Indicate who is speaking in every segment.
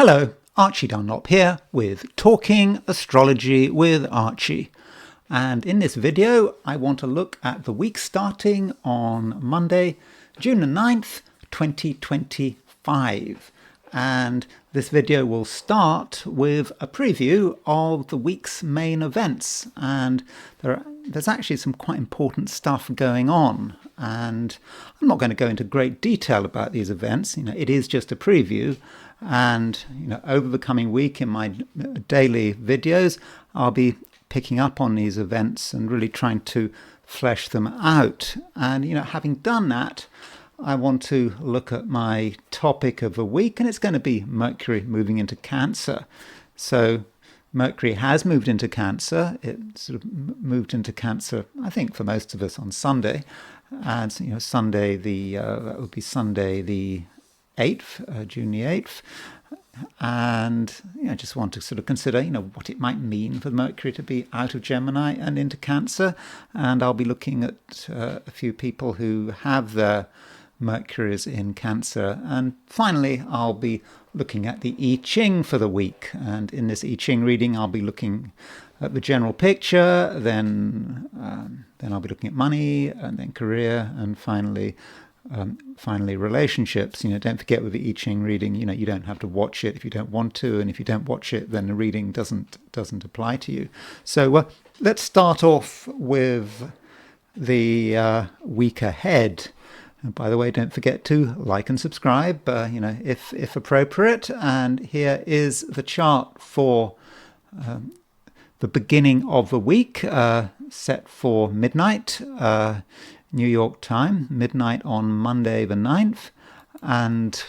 Speaker 1: Hello, Archie Dunlop here with Talking Astrology with Archie. And in this video, I want to look at the week starting on Monday, June the 9th, 2025. And this video will start with a preview of the week's main events. And there's actually some quite important stuff going on. And I'm not going to go into great detail about these events. It is just a preview. And over the coming week in my daily videos, I'll be picking up on these events and really trying to flesh them out. And having done that, I want to look at my topic of the week, and it's going to be Mercury moving into Cancer. So Mercury has moved into Cancer. It sort of moved into Cancer, I think, for most of us on Sunday. And Sunday that would be Sunday the 8th, June the 8th. And I just want to sort of consider, what it might mean for Mercury to be out of Gemini and into Cancer. And I'll be looking at a few people who have their Mercuries in Cancer. And finally, I'll be looking at the I Ching for the week. And in this I Ching reading, I'll be looking at the general picture, then I'll be looking at money, and then career, and finally relationships. Don't forget with the I Ching reading, you don't have to watch it if you don't want to, and if you don't watch it, then the reading doesn't apply to you. So let's start off with the week ahead. And by the way, don't forget to like and subscribe, if appropriate. And here is the chart for the beginning of the week, set for midnight, New York time, midnight on Monday the 9th. And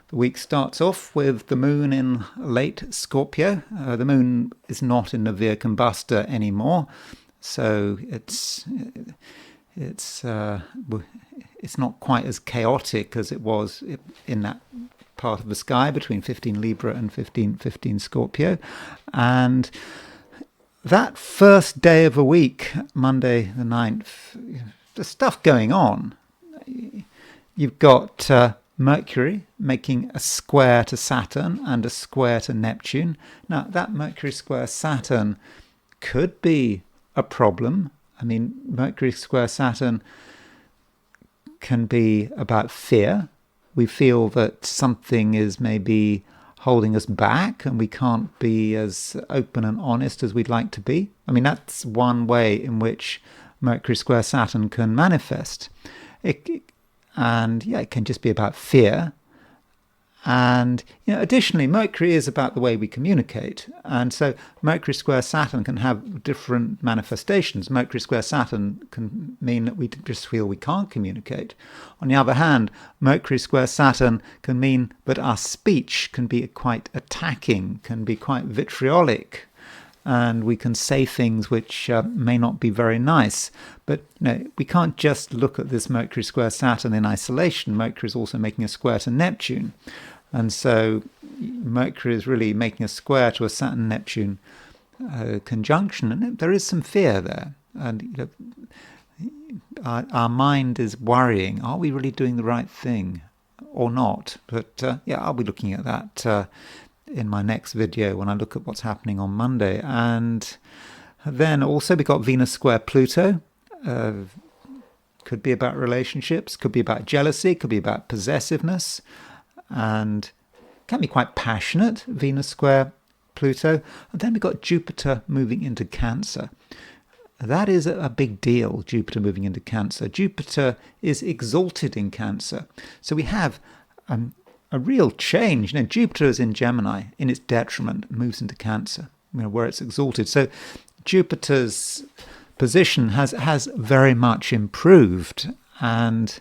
Speaker 1: the week starts off with the moon in late Scorpio. The moon is not in the Via Combustor anymore, so it's not quite as chaotic as it was in that part of the sky between 15 Libra and 15 Scorpio. And that first day of the week, Monday the 9th, there's stuff going on. You've got Mercury making a square to Saturn and a square to Neptune. Now, that Mercury square Saturn could be a problem. Mercury square Saturn can be about fear. We feel that something is maybe holding us back and we can't be as open and honest as we'd like to be. That's one way in which Mercury square Saturn can manifest. It can just be about fear. And additionally, Mercury is about the way we communicate, and so Mercury square Saturn can have different manifestations. Mercury square Saturn can mean that we just feel we can't communicate. On the other hand, Mercury square Saturn can mean that our speech can be quite attacking, can be quite vitriolic, and we can say things which may not be very nice. But we can't just look at this Mercury square Saturn in isolation. Mercury is also making a square to Neptune. And so Mercury is really making a square to a Saturn-Neptune conjunction. And there is some fear there. And our mind is worrying. Are we really doing the right thing or not? But I'll be looking at that in my next video when I look at what's happening on Monday. And then also we got Venus square Pluto. Could be about relationships, could be about jealousy, could be about possessiveness, and can be quite passionate, Venus square Pluto. And then we got Jupiter moving into Cancer. That is a big deal, Jupiter moving into Cancer. Jupiter is exalted in Cancer. So we have a real change. Jupiter is in Gemini, in its detriment, moves into Cancer, where it's exalted. So Jupiter's position has very much improved, and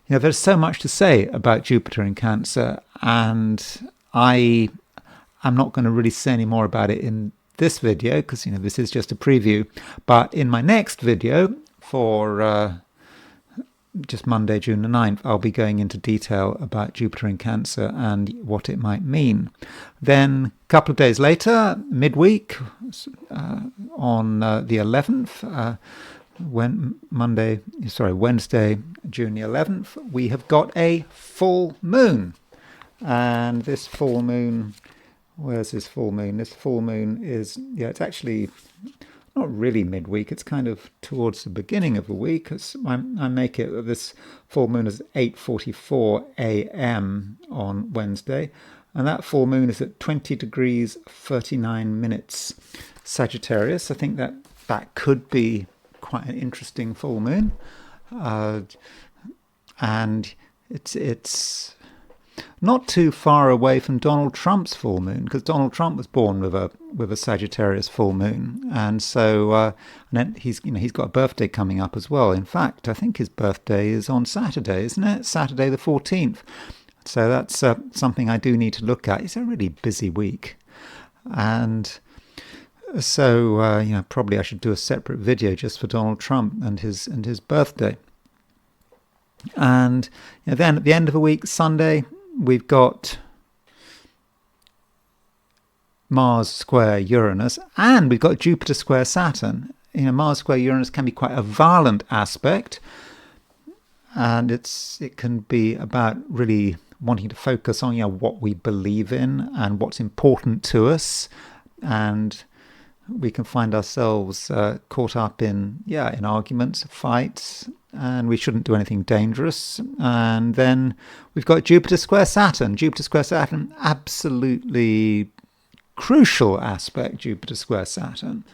Speaker 1: there's so much to say about Jupiter in Cancer, and I am not going to really say any more about it in this video because this is just a preview. But in my next video for just Monday, June the 9th, I'll be going into detail about Jupiter in Cancer and what it might mean. Then a couple of days later, midweek, on the 11th, Wednesday, June the 11th, we have got a full moon. And this full moon, where's this full moon? This full moon is, it's actually not really midweek. It's kind of towards the beginning of the week. I make it, this full moon is 8:44 a.m. on Wednesday. And that full moon is at 20 degrees 39 minutes Sagittarius. I think that could be quite an interesting full moon. And it's not too far away from Donald Trump's full moon, because Donald Trump was born with a Sagittarius full moon, and so and then he's got a birthday coming up as well. In fact, I think his birthday is on Saturday, isn't it? Saturday the 14th. So that's something I do need to look at. It's a really busy week, and so probably I should do a separate video just for Donald Trump and his birthday. And then at the end of the week, Sunday, we've got Mars square Uranus, and we've got Jupiter square Saturn. Mars square Uranus can be quite a violent aspect, and it can be about really wanting to focus on what we believe in and what's important to us, and we can find ourselves caught up in arguments, fights, and we shouldn't do anything dangerous. And then we've got Jupiter square Saturn. Jupiter square Saturn, absolutely crucial aspect, Jupiter square Saturn.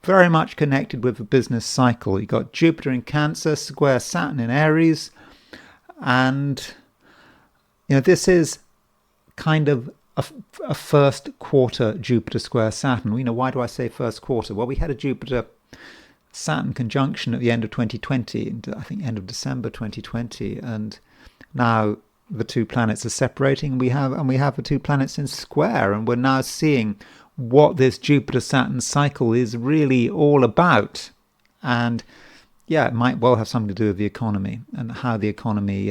Speaker 1: Very much connected with the business cycle. You've got Jupiter in Cancer, square Saturn in Aries. And, this is kind of a first quarter Jupiter square Saturn. Why do I say first quarter? Well, we had a Jupiter Saturn conjunction at the end of 2020, I think end of December 2020, and now the two planets are separating. We have the two planets in square, and we're now seeing what this Jupiter Saturn cycle is really all about. And it might well have something to do with the economy and how the economy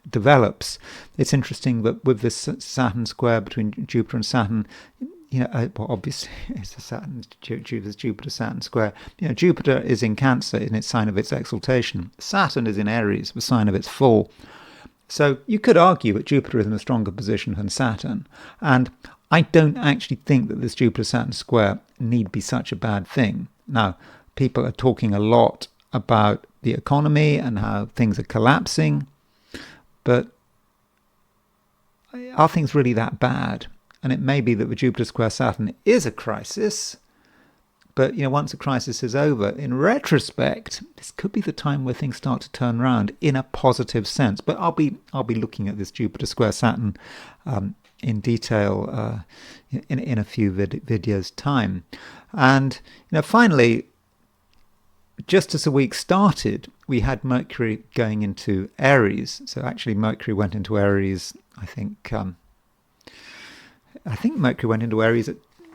Speaker 1: develops. It's interesting that with this Saturn square between Jupiter and Saturn, obviously it's a Jupiter Saturn square. Jupiter is in Cancer in its sign of its exaltation. Saturn is in Aries, the sign of its fall. So you could argue that Jupiter is in a stronger position than Saturn. And I don't actually think that this Jupiter Saturn square need be such a bad thing. Now, people are talking a lot about the economy and how things are collapsing, but are things really that bad? And it may be that the Jupiter square Saturn is a crisis, but once a crisis is over, in retrospect, this could be the time where things start to turn around in a positive sense. But I'll be looking at this Jupiter square Saturn in detail in a few videos' time. And finally, just as the week started, we had Mercury going into Aries. So actually, Mercury went into Aries. I think Mercury went into Aries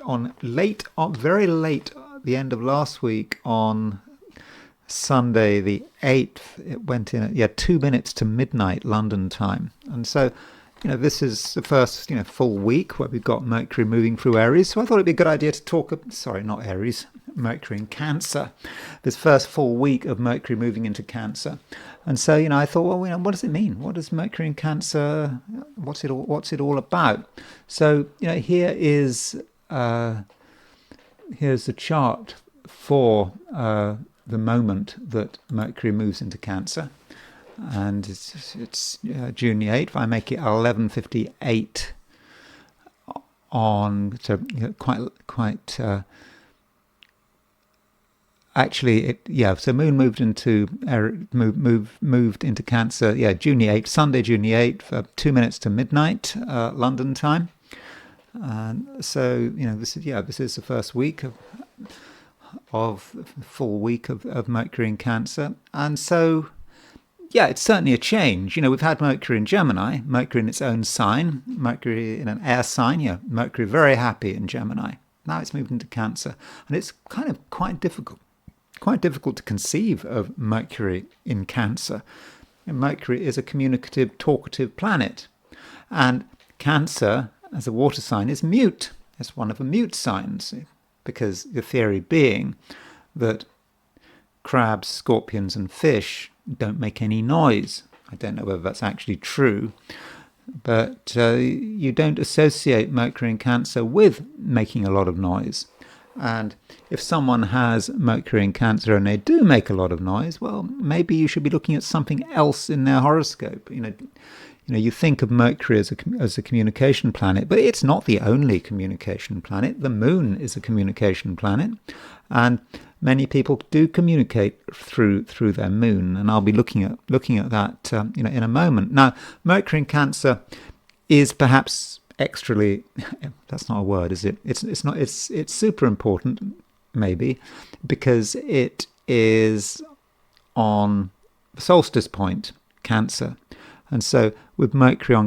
Speaker 1: very late, the end of last week on Sunday the 8th. It went in at 2 minutes to midnight London time, and so this is the first full week where we've got Mercury moving through Aries. So I thought it'd be a good idea to talk. Sorry, not Aries. Mercury in Cancer. This first full week of Mercury moving into Cancer, and so I thought, well, what does it mean? What does Mercury in Cancer? What's it all about? So here is here's the chart for the moment that Mercury moves into Cancer, and it's June the 8th. I make it 11:58 on, so quite. Actually, so Moon moved into moved into Cancer. June the 8th, Sunday, June the 8th, 2 minutes to midnight London time. And so this is the first week of full week of Mercury in Cancer, and so it's certainly a change. We've had Mercury in Gemini, Mercury in its own sign, Mercury in an air sign. Mercury very happy in Gemini. Now it's moved into Cancer, and it's kind of quite difficult to conceive of Mercury in Cancer. And Mercury is a communicative, talkative planet, and Cancer, as a water sign, is mute. It's one of the mute signs, because the theory being that crabs, scorpions, and fish don't make any noise. I don't know whether that's actually true. but you don't associate Mercury in Cancer with making a lot of noise. And if someone has Mercury in Cancer and they do make a lot of noise, well, maybe you should be looking at something else in their horoscope. You think of Mercury as a communication planet, but it's not the only communication planet. The Moon is a communication planet, and many people do communicate through their Moon, and I'll be looking at that in a moment. Now, Mercury in Cancer is perhaps extrally, that's not a word, is it? It's not. It's super important, maybe, because it is on solstice point, Cancer. And so with Mercury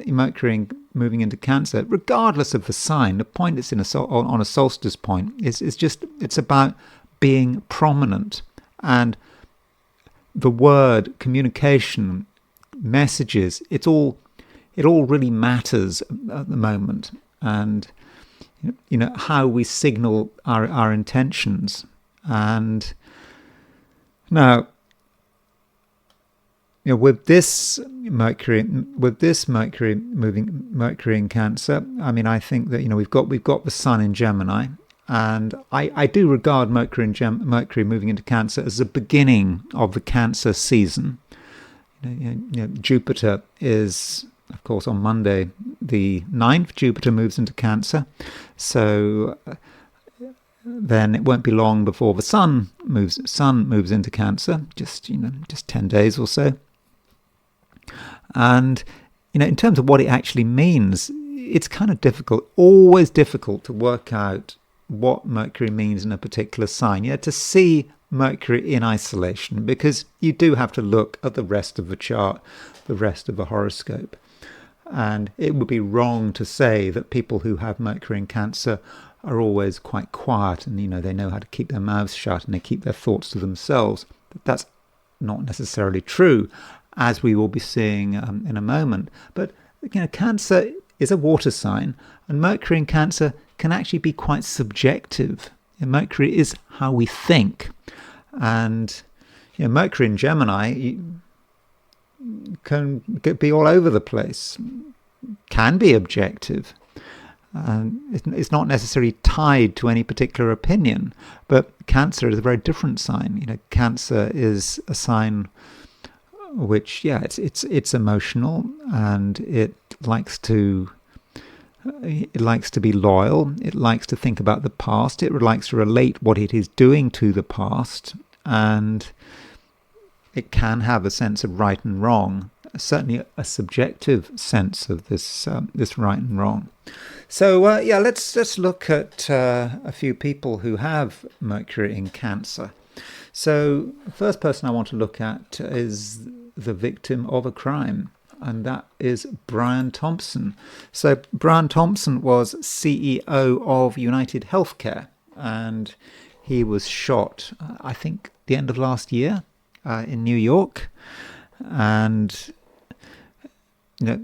Speaker 1: Mercury moving into Cancer, regardless of the sign, the point it's on a solstice point it's about being prominent. And the word, communication, messages, it all really matters at the moment. And how we signal our intentions. And now, with this Mercury moving Mercury in Cancer, I mean, I think that we've got the Sun in Gemini, and I do regard Mercury moving into Cancer as the beginning of the Cancer season. Jupiter is, of course, on Monday the 9th. Jupiter moves into Cancer, so then it won't be long before the Sun moves into Cancer. Just 10 days or so. And in terms of what it actually means, it's kind of always difficult to work out what Mercury means in a particular sign. To see Mercury in isolation, because you do have to look at the rest of the chart, the rest of the horoscope. And it would be wrong to say that people who have Mercury in Cancer are always quite quiet and they know how to keep their mouths shut and they keep their thoughts to themselves. But that's not necessarily true, as we will be seeing in a moment. But Cancer is a water sign, and Mercury in Cancer can actually be quite subjective. Mercury is how we think, and Mercury in Gemini can be all over the place, can be objective. It's not necessarily tied to any particular opinion, but Cancer is a very different sign. Cancer is a sign which, it's emotional, and it likes to be loyal. It likes to think about the past. It likes to relate what it is doing to the past, and it can have a sense of right and wrong. Certainly, a subjective sense of this right and wrong. So let's look at a few people who have Mercury in Cancer. So the first person I want to look at is the victim of a crime, and that is Brian Thompson. So Brian Thompson was CEO of United Healthcare, and he was shot, I think, the end of last year in New York. And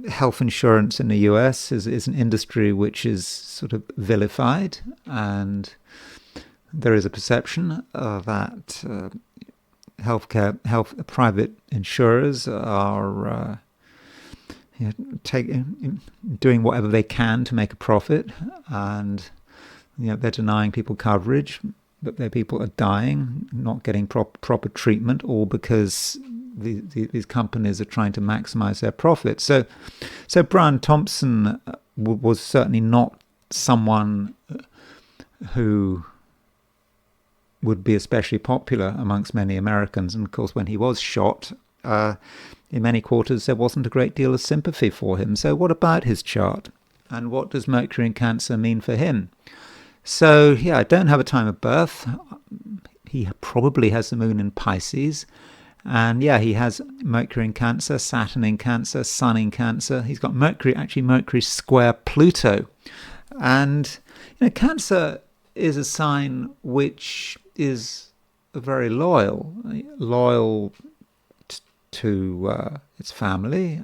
Speaker 1: health insurance in the US is an industry which is sort of vilified, and there is a perception that private insurers are doing whatever they can to make a profit, and they're denying people coverage, but their people are dying, not getting proper treatment, all because these companies are trying to maximize their profits. So Brian Thompson was certainly not someone who would be especially popular amongst many Americans. And of course, when he was shot, in many quarters, there wasn't a great deal of sympathy for him. So what about his chart? And what does Mercury in Cancer mean for him? So, I don't have a time of birth. He probably has the moon in Pisces. And he has Mercury in Cancer, Saturn in Cancer, Sun in Cancer. He's got Mercury square Pluto. And, Cancer is a sign which is very loyal to its family,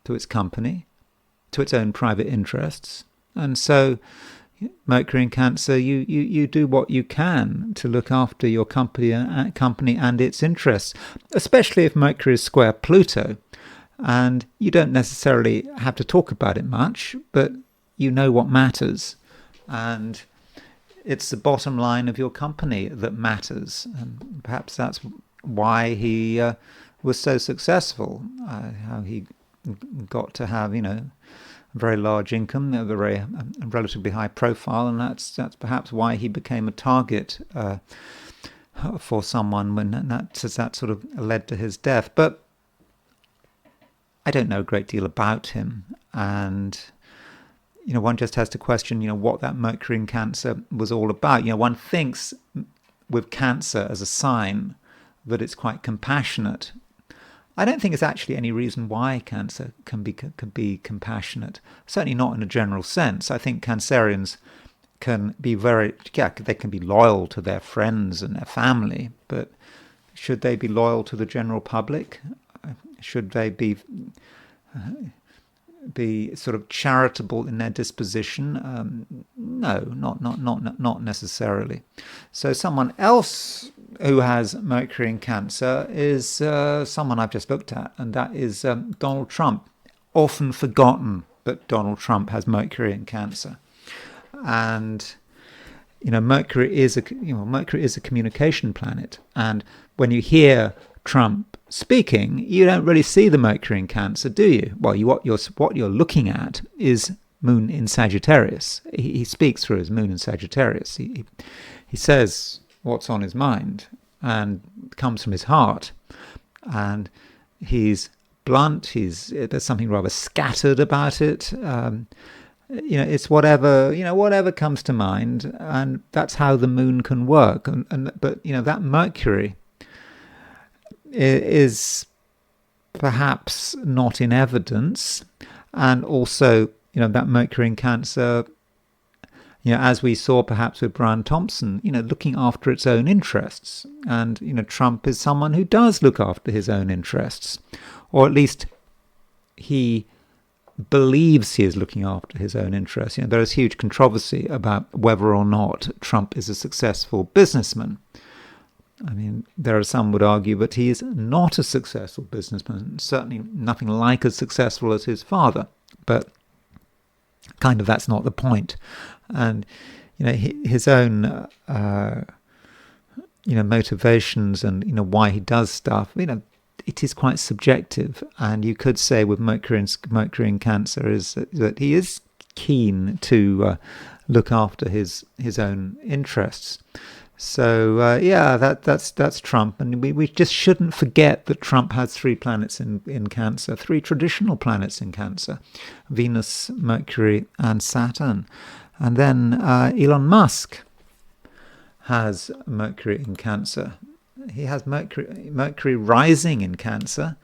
Speaker 1: to its company, to its own private interests. And so Mercury in Cancer, you do what you can to look after your company and its interests, especially if Mercury is square Pluto. And you don't necessarily have to talk about it much, but you know what matters. And it's the bottom line of your company that matters. And perhaps that's why he was so successful, how he got to have, a very large income, a relatively high profile, and that's perhaps why he became a target for someone when that sort of led to his death. But I don't know a great deal about him, and one just has to question, what that Mercury in Cancer was all about. One thinks with Cancer as a sign that it's quite compassionate. I don't think there's actually any reason why Cancer can be compassionate. Certainly not in a general sense. I think Cancerians can be they can be loyal to their friends and their family, but should they be loyal to the general public? Should they be sort of charitable in their disposition? No, not necessarily. So someone else who has Mercury in Cancer is someone I've just looked at, and that is Donald Trump. Often forgotten that Donald Trump has Mercury in Cancer, and Mercury is a communication planet, and when you hear Trump speaking, you don't really see the Mercury in Cancer, do you? Well, what you're looking at is Moon in Sagittarius. He speaks through his Moon in Sagittarius. He says what's on his mind and comes from his heart, and he's blunt. There's something rather scattered about it. It's whatever comes to mind, and that's how the Moon can work. But that Mercury is perhaps not in evidence, and also that Mercury in Cancer, as we saw perhaps with Brian Thompson, looking after its own interests, and Trump is someone who does look after his own interests, or at least he believes he is looking after his own interests. There is huge controversy about whether or not Trump is a successful businessman. I mean, there are some would argue that he is not a successful businessman, certainly nothing like as successful as his father, but kind of that's not the point. And, his own, motivations and, why he does stuff, it is quite subjective. And you could say with Mercury in Cancer is that he is keen to look after his own interests. So that's Trump, and we just shouldn't forget that Trump has 3 planets in Cancer, 3 traditional planets in Cancer: Venus, Mercury, and Saturn. And then Elon Musk has Mercury in Cancer. He has Mercury rising in Cancer,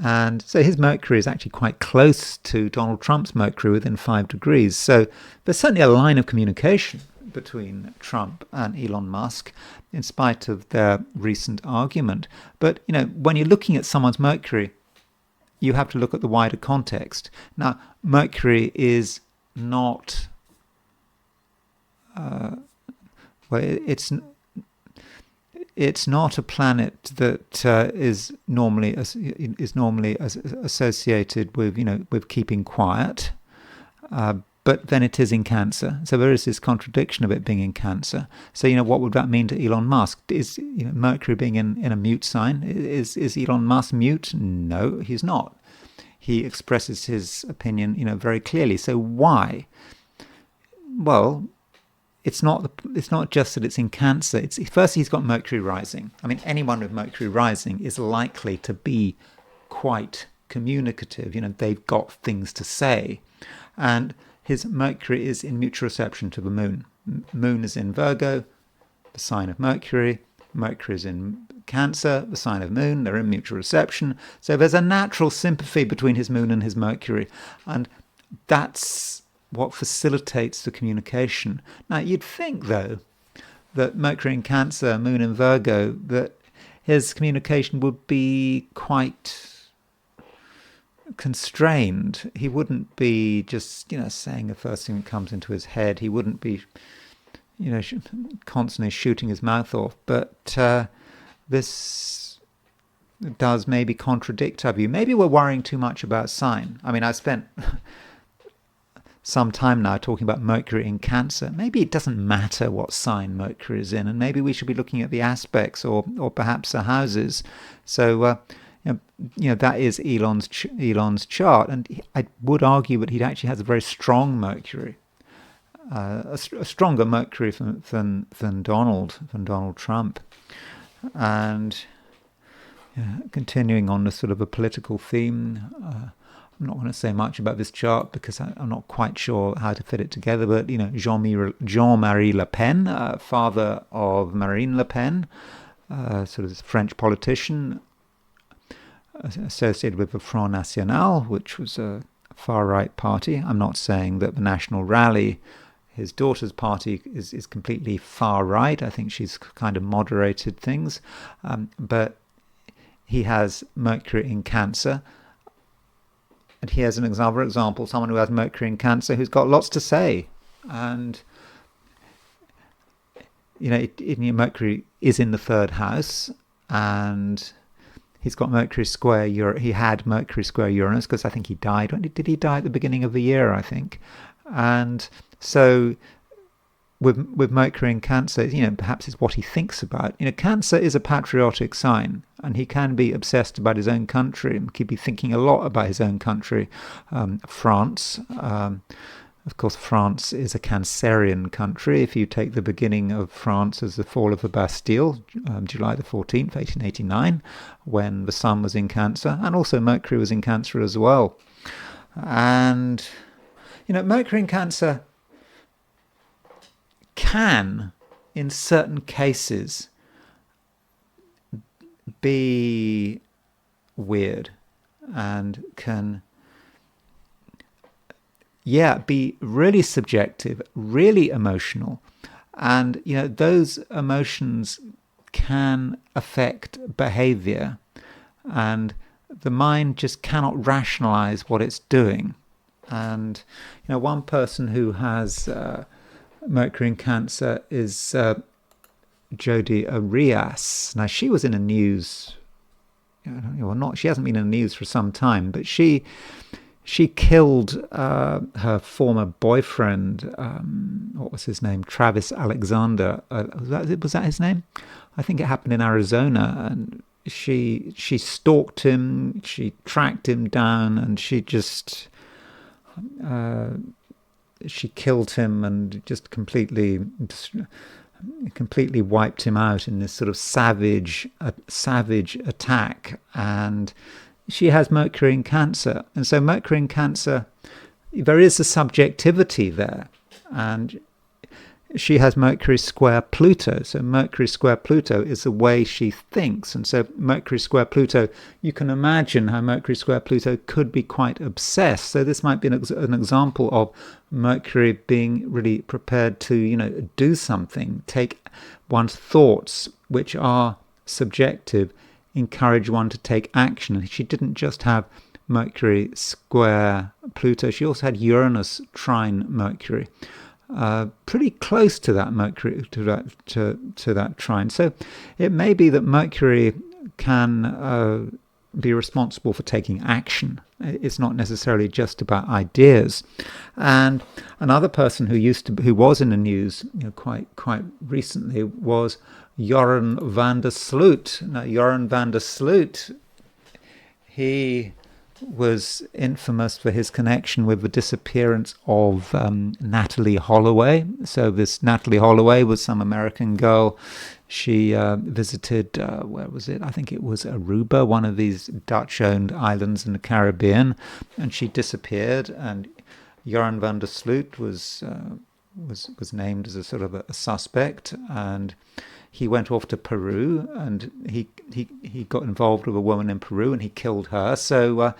Speaker 1: and so his Mercury is actually quite close to Donald Trump's Mercury, within 5 degrees. So there's certainly a line of communication between Trump and Elon Musk, in spite of their recent argument. But, when you're looking at someone's Mercury, you have to look at the wider context. Now, Mercury is not, it's not a planet that is normally associated with, with keeping quiet. But then it is in Cancer. So there is this contradiction of it being in Cancer. So, what would that mean to Elon Musk? Is Mercury being in a mute sign? Is Elon Musk mute? No, he's not. He expresses his opinion, very clearly. So why? Well, it's not just that it's in Cancer. It's first, he's got Mercury rising. I mean, anyone with Mercury rising is likely to be quite communicative. They've got things to say. And his Mercury is in mutual reception to the Moon. Moon is in Virgo, the sign of Mercury. Mercury is in Cancer, the sign of Moon. They're in mutual reception. So there's a natural sympathy between his Moon and his Mercury. And that's what facilitates the communication. Now, you'd think, though, that Mercury in Cancer, Moon in Virgo, that his communication would be quite constrained. He wouldn't be just, saying the first thing that comes into his head. He wouldn't be, constantly shooting his mouth off. But this does maybe contradict our view. Maybe we're worrying too much about sign. I mean, I spent some time now talking about Mercury in Cancer. Maybe it doesn't matter what sign Mercury is in, and maybe we should be looking at the aspects or perhaps the houses. So, that is Elon's chart, and I would argue that he actually has a very strong Mercury, a stronger Mercury than Donald Trump, and continuing on the sort of a political theme. I'm not going to say much about this chart because I'm not quite sure how to fit it together. But Jean-Marie Le Pen, father of Marine Le Pen, sort of French politician associated with the Front National, which was a far-right party. I'm not saying that the National Rally, his daughter's party, is completely far-right. I think she's kind of moderated things, but he has Mercury in Cancer. And here's another example, someone who has Mercury in Cancer who's got lots to say. And, Mercury is in the third house, and he's got Mercury square he had Mercury square Uranus, because I think he died. When did he die? At the beginning of the year, I think. And so with Mercury in Cancer, perhaps it's what he thinks about. Cancer is a patriotic sign, and he can be obsessed about his own country, and could be thinking a lot about his own country. France, of course, France is a Cancerian country. If you take the beginning of France as the fall of the Bastille, July the 14th, 1889, when the sun was in Cancer, and also Mercury was in Cancer as well. And, Mercury in Cancer can, in certain cases, be weird and can, be really subjective, really emotional. And, those emotions can affect behavior, and the mind just cannot rationalize what it's doing. And, one person who has Mercury in Cancer is Jodi Arias. Now, she was in the news, she hasn't been in the news for some time, but she killed her former boyfriend, what was his name? Travis Alexander. Was that his name? I think it happened in Arizona, and she stalked him, she tracked him down, and she killed him and just completely wiped him out in this sort of savage attack. And she has Mercury in Cancer, and so Mercury in Cancer, there is a subjectivity there, and she has Mercury square Pluto. So Mercury square Pluto is the way she thinks. And so Mercury square Pluto, you can imagine how Mercury square Pluto could be quite obsessed. So this might be an example of Mercury being really prepared to, do something, take one's thoughts, which are subjective, encourage one to take action. And she didn't just have Mercury square Pluto, she also had Uranus trine Mercury. Pretty close to that Mercury, to that trine. So it may be that Mercury can be responsible for taking action. It's not necessarily just about ideas. And another person who was in the news, quite recently, was Joran van der Sloot. Now, Joran van der Sloot, he was infamous for his connection with the disappearance of Natalie Holloway. So this Natalie Holloway was some American girl. She visited, where was it? I think it was Aruba, one of these Dutch-owned islands in the Caribbean, and she disappeared. And Joran van der Sloot was named as a sort of a suspect, and he went off to Peru, and he got involved with a woman in Peru, and he killed her. So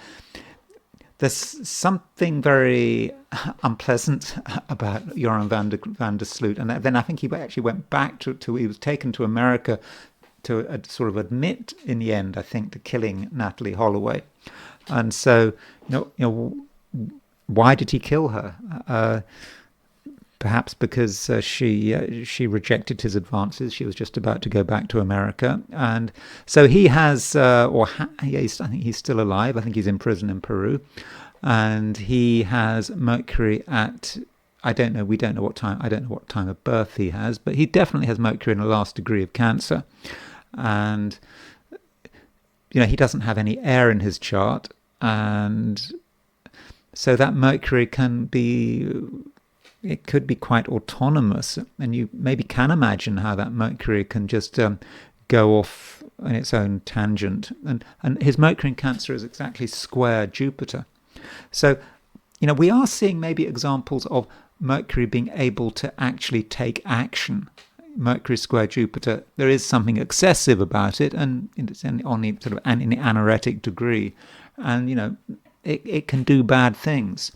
Speaker 1: there's something very unpleasant about Joran van der Sloot. And then I think he actually went back to he was taken to America to sort of admit in the end, I think, to killing Natalie Holloway. And so, why did he kill her? perhaps because she rejected his advances. She was just about to go back to America, and so he has, I think he's still alive. I think he's in prison in Peru, and he has Mercury at, I don't know. We don't know what time. I don't know what time of birth he has, but he definitely has Mercury in the last degree of Cancer, and he doesn't have any air in his chart, and so that Mercury could be quite autonomous, and you maybe can imagine how that Mercury can just go off on its own tangent, and his Mercury in Cancer is exactly square Jupiter. So we are seeing maybe examples of Mercury being able to actually take action. Mercury square Jupiter, there is something excessive about it, and it's only sort of an anoretic degree, and it can do bad things.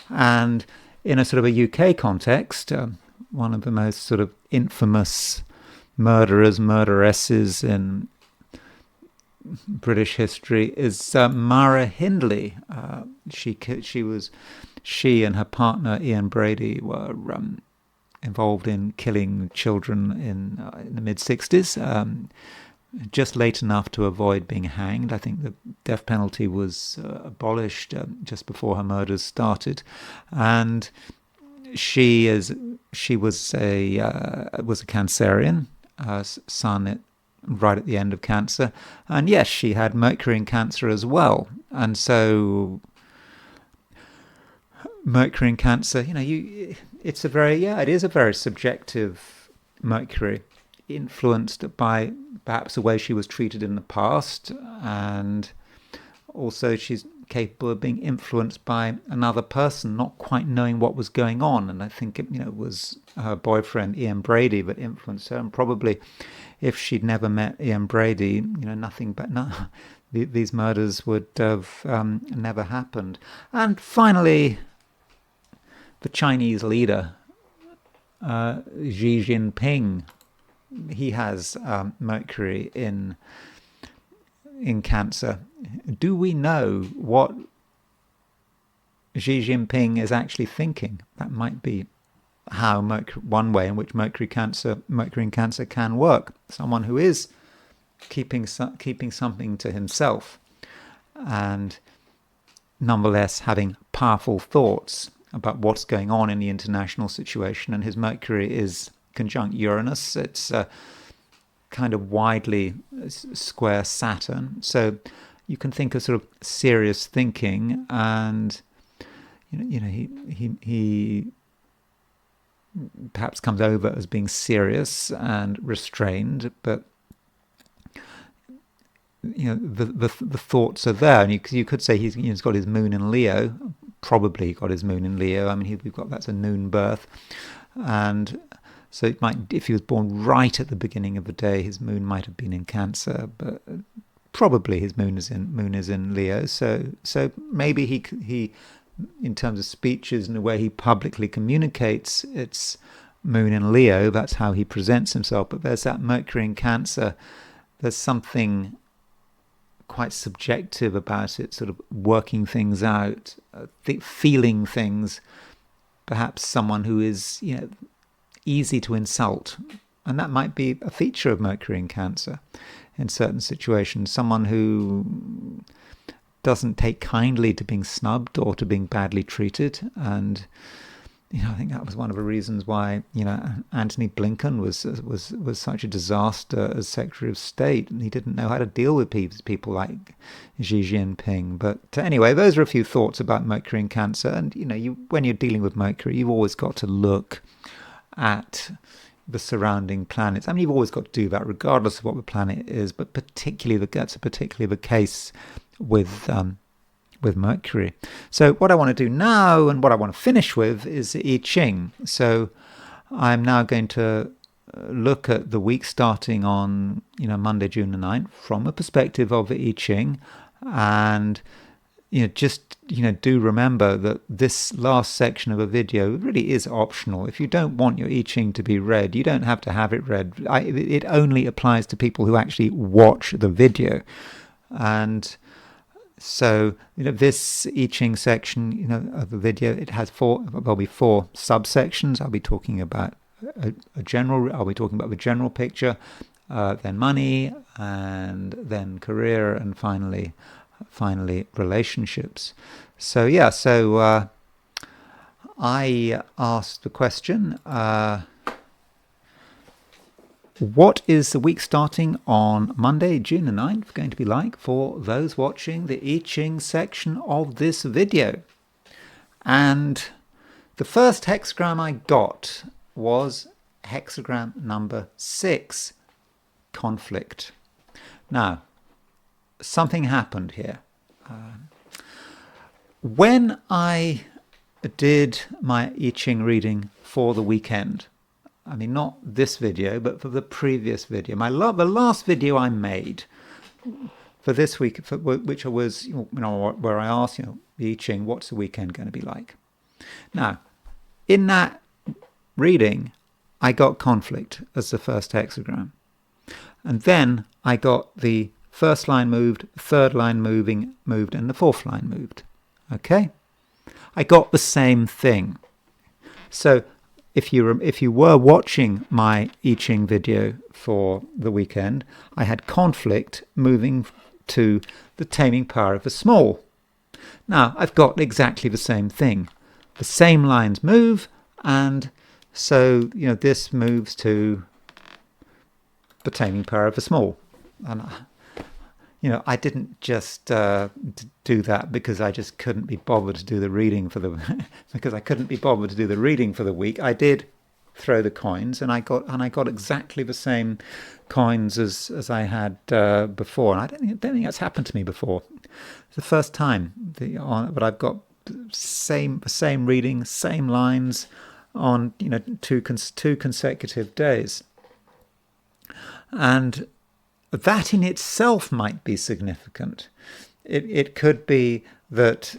Speaker 1: And in a sort of a UK context, one of the most sort of infamous murderesses in British history is Mara Hindley. She and her partner Ian Brady were involved in killing children in the mid-60s, just late enough to avoid being hanged. I think the death penalty was abolished just before her murders started, and she was a Cancerian, sun right at the end of Cancer, and yes, she had Mercury in Cancer as well, and so Mercury in Cancer, it is a very subjective Mercury, influenced by perhaps the way she was treated in the past, and also she's capable of being influenced by another person not quite knowing what was going on, and I think it was her boyfriend Ian Brady that influenced her, and probably if she'd never met Ian Brady, these murders would have never happened. And finally, the Chinese leader, Xi Jinping, he has Mercury in Cancer. Do we know what Xi Jinping is actually thinking? That might be how one way in which Mercury in Cancer can work. Someone who is keeping something to himself, and nonetheless having powerful thoughts about what's going on in the international situation. And his Mercury is conjunct Uranus. It's kind of widely square Saturn. So you can think of sort of serious thinking, and he perhaps comes over as being serious and restrained, but the thoughts are there, and you could say he's got his moon in Leo. Probably he got his moon in Leo. I mean, that's a noon birth, and so it might, if he was born right at the beginning of the day, his moon might have been in Cancer, but probably his moon is in Leo. So maybe he in terms of speeches and the way he publicly communicates, it's moon in Leo. That's how he presents himself. But there's that Mercury in Cancer. There's something quite subjective about it, sort of working things out, feeling things. Perhaps someone who is, easy to insult, and that might be a feature of Mercury in Cancer in certain situations. Someone who doesn't take kindly to being snubbed or to being badly treated, and I think that was one of the reasons why Antony Blinken was such a disaster as Secretary of State, and he didn't know how to deal with people like Xi Jinping. But anyway, those are a few thoughts about Mercury in Cancer, and when you're dealing with Mercury, you've always got to look at the surrounding planets. I mean, you've always got to do that regardless of what the planet is, but that's particularly the case with Mercury. So what I want to do now, and what I want to finish with, is I Ching. So I'm now going to look at the week starting on Monday, June the 9th, from a perspective of the I Ching, and do remember that this last section of a video really is optional. If you don't want your I Ching to be read, you don't have to have it read. It only applies to people who actually watch the video. And So, this I Ching section, of the video, there'll be four subsections. I'll be talking about I'll be talking about the general picture, then money, and then career, and finally relationships. So I asked the question, what is the week starting on Monday, June the 9th, going to be like for those watching the I Ching section of this video? And the first hexagram I got was hexagram number 6, conflict. Now, something happened here. When I did my I Ching reading for the weekend, I mean, not this video, but for the previous video, the last video I made for this week, which was, where I asked, the I Ching, what's the weekend going to be like? Now, in that reading, I got conflict as the first hexagram. And then I got the first line moved, third line moved, and the fourth line moved. Okay? I got the same thing. So if you were watching my I Ching video for the weekend, I had conflict moving to the taming power of the small. Now, I've got exactly the same thing. The same lines move, and so, this moves to the taming power of the small. And, I didn't just do that because I just couldn't be bothered to do the reading because I couldn't be bothered to do the reading for the week. I did throw the coins, and I got exactly the same coins as I had before. And I don't think that's happened to me before. It's the first time, but I've got same reading, same lines on two consecutive days, and that in itself might be significant. It could be that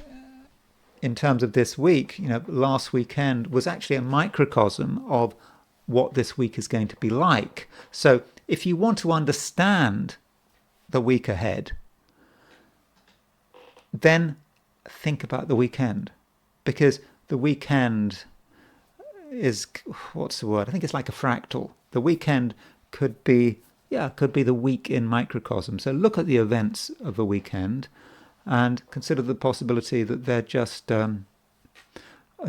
Speaker 1: in terms of this week, last weekend was actually a microcosm of what this week is going to be like. So if you want to understand the week ahead, then think about the weekend, because the weekend is, what's the word? I think it's like a fractal. The weekend could be the week in microcosm. So look at the events of the weekend and consider the possibility that they're just a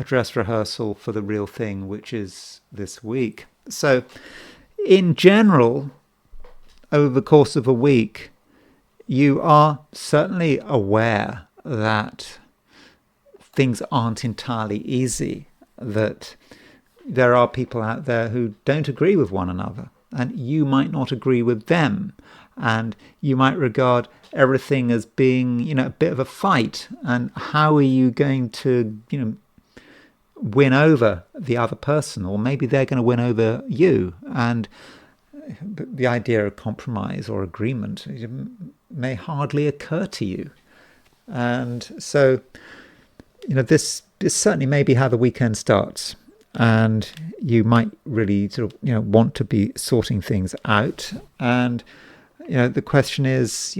Speaker 1: dress rehearsal for the real thing, which is this week. So in general, over the course of a week, you are certainly aware that things aren't entirely easy, that there are people out there who don't agree with one another, and you might not agree with them, and you might regard everything as being, a bit of a fight. And how are you going to, win over the other person, or maybe they're going to win over you? And the idea of compromise or agreement may hardly occur to you. And so, this certainly may be how the weekend starts. And you might really sort of, want to be sorting things out. And, the question is,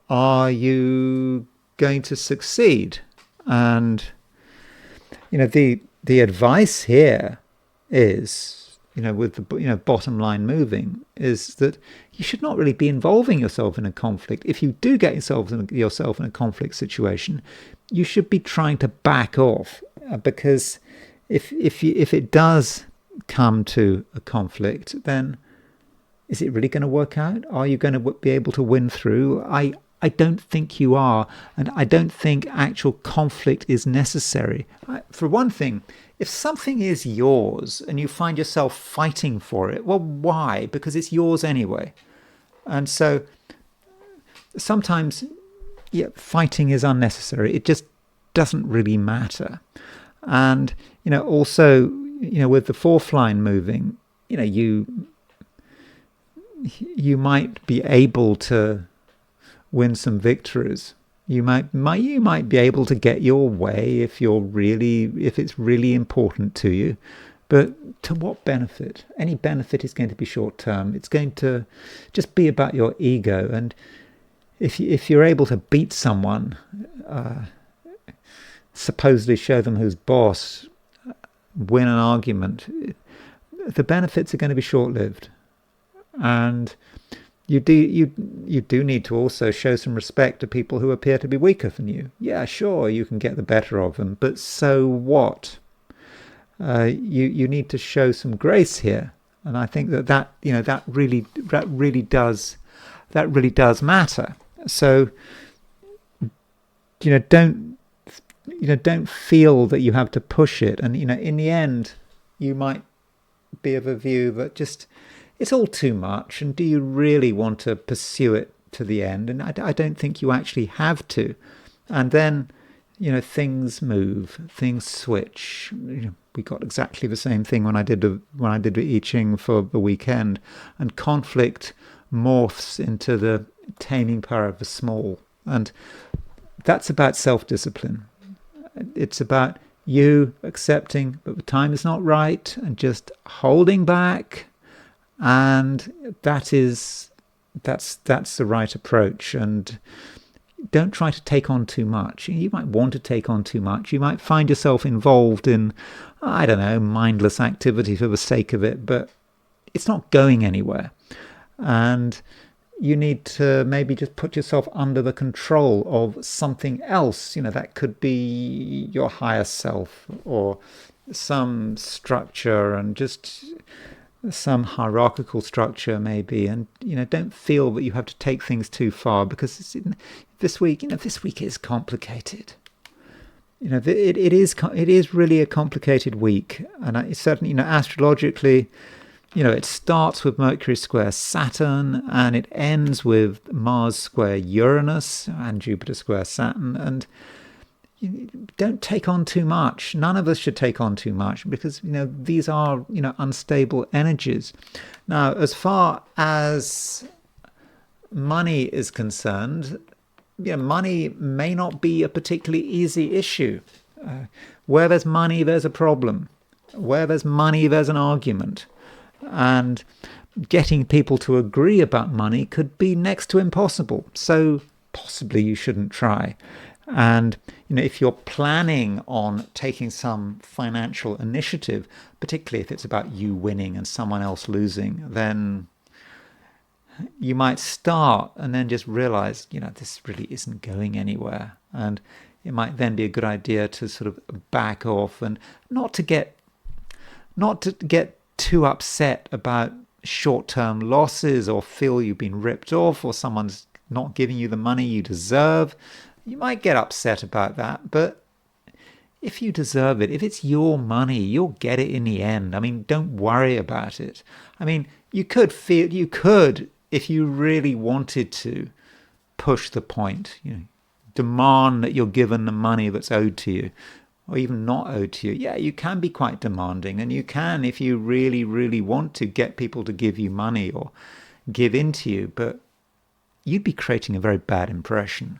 Speaker 1: are you going to succeed? And, the advice here is, with the, bottom line moving, is that you should not really be involving yourself in a conflict. If you do get yourself in a conflict situation, you should be trying to back off, because if it does come to a conflict, then is it really going to work out? Are you going to be able to win through? I don't think you are, and I don't think actual conflict is necessary. For one thing, if something is yours and you find yourself fighting for it, well, why? Because it's yours anyway. And so sometimes, fighting is unnecessary. It just doesn't really matter. And, also, with the fourth line moving, you might be able to win some victories. You might be able to get your way if it's really important to you. But to what benefit? Any benefit is going to be short term. It's going to just be about your ego. And if you're able to beat someone, supposedly show them who's boss, win an argument, the benefits are going to be short-lived. And you do need to also show some respect to people who appear to be weaker than you. Yeah, sure, you can get the better of them, but so what? You need to show some grace here, and I think that really does matter. So don't feel that you have to push it, and in the end, you might be of a view that just it's all too much, and do you really want to pursue it to the end? And I don't think you actually have to. And then, things move, things switch. We got exactly the same thing when I did the I Ching for the weekend, and conflict morphs into the taming power of the small, and that's about self-discipline. It's about you accepting that the time is not right and just holding back. And that's the right approach. And don't try to take on too much. You might want to take on too much. You might find yourself involved in, I don't know, mindless activity for the sake of it, but it's not going anywhere. And you need to maybe just put yourself under the control of something else. That could be your higher self or some structure, and just some hierarchical structure maybe. And don't feel that you have to take things too far, because this week is complicated. It is really a complicated week, and it's certainly astrologically. It starts with Mercury square Saturn, and it ends with Mars square Uranus and Jupiter square Saturn. And don't take on too much. None of us should take on too much, because these are unstable energies. Now, as far as money is concerned, money may not be a particularly easy issue. Where there's money, there's a problem. Where there's money, there's an argument. And getting people to agree about money could be next to impossible. So possibly you shouldn't try. And if you're planning on taking some financial initiative, particularly if it's about you winning and someone else losing, then you might start and then just realize, this really isn't going anywhere. And it might then be a good idea to sort of back off, and not to get too upset about short-term losses, or feel you've been ripped off, or someone's not giving you the money you deserve. You might get upset about that, but if you deserve it, if it's your money, you'll get it in the end. Don't worry about it. You could, if you really wanted to, push the point, demand that you're given the money that's owed to you, or even not owed to you. Yeah, you can be quite demanding, and you can, if you really, really want to, get people to give you money or give in to you, but you'd be creating a very bad impression.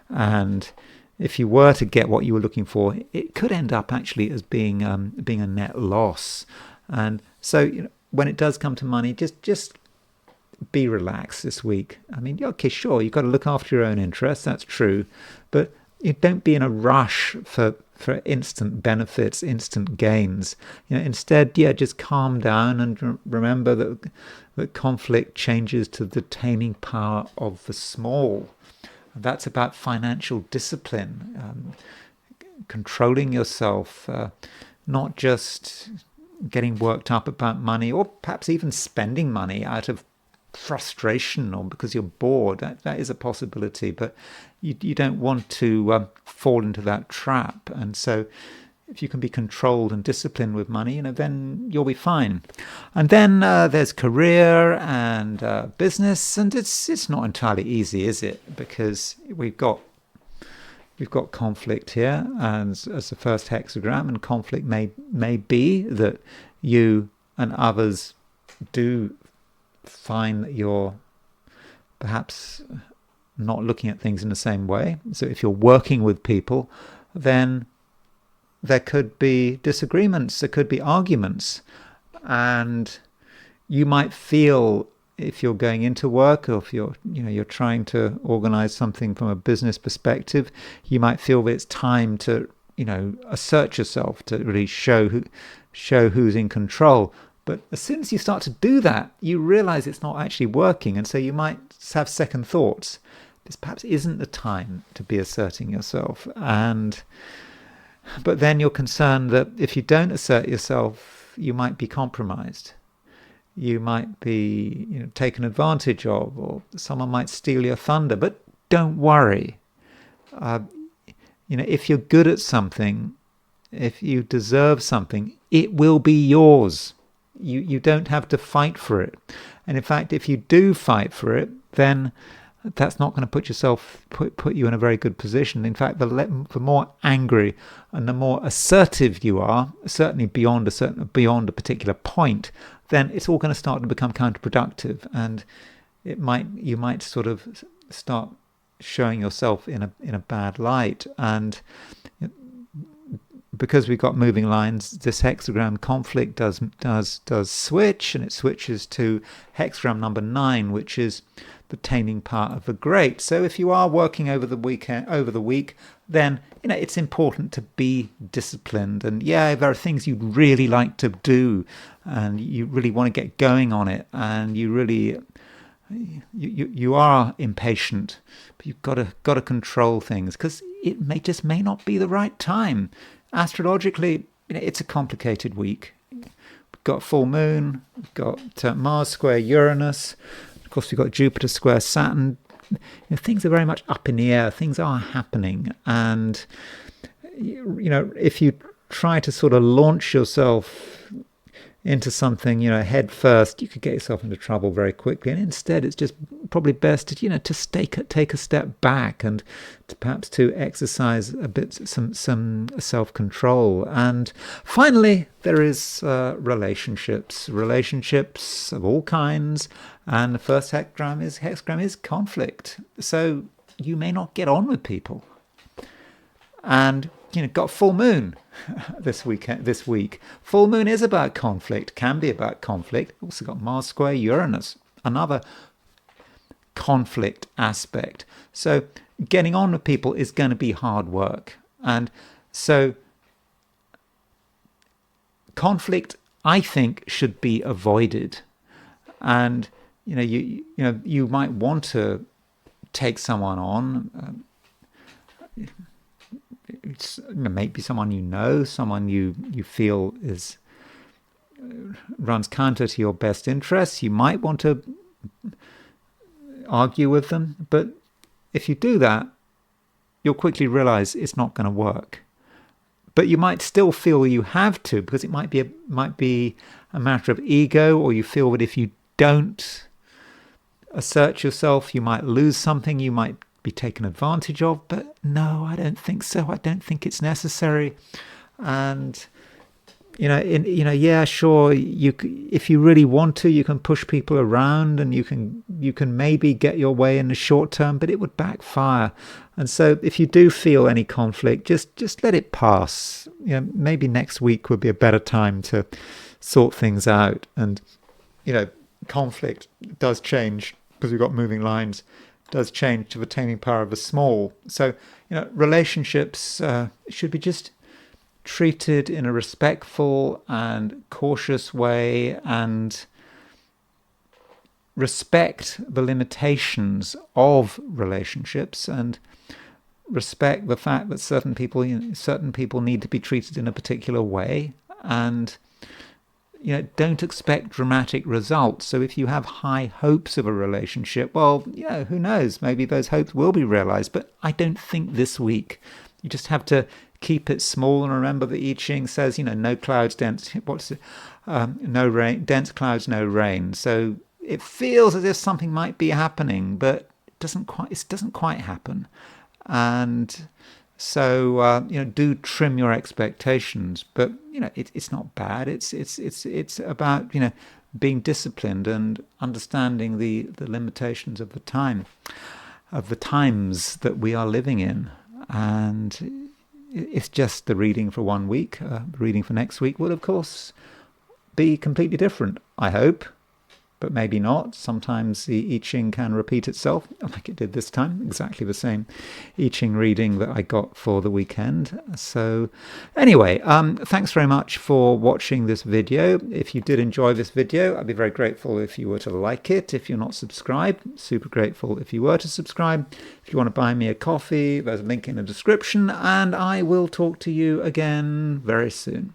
Speaker 1: And if you were to get what you were looking for, it could end up actually as being a net loss. And so when it does come to money, just be relaxed this week. Okay, sure, you've got to look after your own interests, that's true, but you don't be in a rush for instant benefits, instant gains. Instead, just calm down and remember that conflict changes to the taming power of the small. That's about financial discipline, controlling yourself, not just getting worked up about money, or perhaps even spending money out of frustration or because you're bored. That is a possibility, but you don't want to fall into that trap. And so if you can be controlled and disciplined with money, then you'll be fine. And then there's career and business, and it's not entirely easy, is it? Because we've got conflict here, and as the first hexagram, and conflict may be that you and others do find that you're perhaps not looking at things in the same way. So if you're working with people, then there could be disagreements, there could be arguments, and you might feel if you're going into work, or if you're trying to organize something from a business perspective, you might feel that it's time to assert yourself, to really show who's in control. But as soon as you start to do that, you realize it's not actually working, and so you might have second thoughts. This perhaps isn't the time to be asserting yourself, but then you're concerned that if you don't assert yourself, you might be compromised. You might be taken advantage of, or someone might steal your thunder. But don't worry. If you're good at something, if you deserve something, it will be yours. You don't have to fight for it. And in fact, if you do fight for it, then that's not going to put you in a very good position. In fact, the more angry and the more assertive you are, certainly beyond a particular point, then it's all going to start to become counterproductive, and you might sort of start showing yourself in a bad light. And because we've got moving lines, this hexagram conflict does switch, and it switches to hexagram number 9, which is the taming part of the great. So if you are working over the week, then it's important to be disciplined. And there are things you'd really like to do, and you really want to get going on it, and you are impatient, but you've got to control things, because it may not be the right time. Astrologically, it's a complicated week. We've got full moon, we've got Mars square Uranus, of course we've got Jupiter square Saturn. Things are very much up in the air. Things are happening, and if you try to sort of launch yourself into something, head first, you could get yourself into trouble very quickly. And instead, it's just probably best to take a step back, and perhaps to exercise a bit some self-control. And finally, there is relationships of all kinds. And the first hexagram is conflict. So you may not get on with people. And got full moon this week. Full moon is about conflict, can be about conflict. Also got Mars square Uranus, another conflict aspect. So getting on with people is going to be hard work. And so conflict, I think, should be avoided. And you might want to take someone on. It's maybe someone someone you feel runs counter to your best interests. You might want to argue with them, but if you do that, you'll quickly realize it's not going to work. But you might still feel you have to, because it might be a matter of ego, or you feel that if you don't assert yourself, you might lose something. You might be taken advantage of. But no, I don't think so. I don't think it's necessary. And sure, if you really want to, you can push people around, and you can maybe get your way in the short term, but it would backfire. And so if you do feel any conflict, just let it pass. Maybe next week would be a better time to sort things out. And conflict does change, because we've got moving lines, does change to the taming power of the small. So, relationships should be just treated in a respectful and cautious way, and respect the limitations of relationships, and respect the fact that certain people need to be treated in a particular way, and don't expect dramatic results. So if you have high hopes of a relationship, well, who knows? Maybe those hopes will be realized. But I don't think this week. You just have to keep it small, and remember that I Ching says, no clouds, no rain, dense clouds, no rain. So it feels as if something might be happening, but it doesn't quite happen. And so do trim your expectations, but it's not bad. It's about being disciplined and understanding the limitations of the times that we are living in. And it's just the reading for 1 week. The reading for next week will, of course, be completely different, I hope. but maybe not. Sometimes the I Ching can repeat itself, like it did this time, exactly the same I Ching reading that I got for the weekend. So anyway, thanks very much for watching this video. If you did enjoy this video, I'd be very grateful if you were to like it. If you're not subscribed, super grateful if you were to subscribe. If you want to buy me a coffee, there's a link in the description, and I will talk to you again very soon.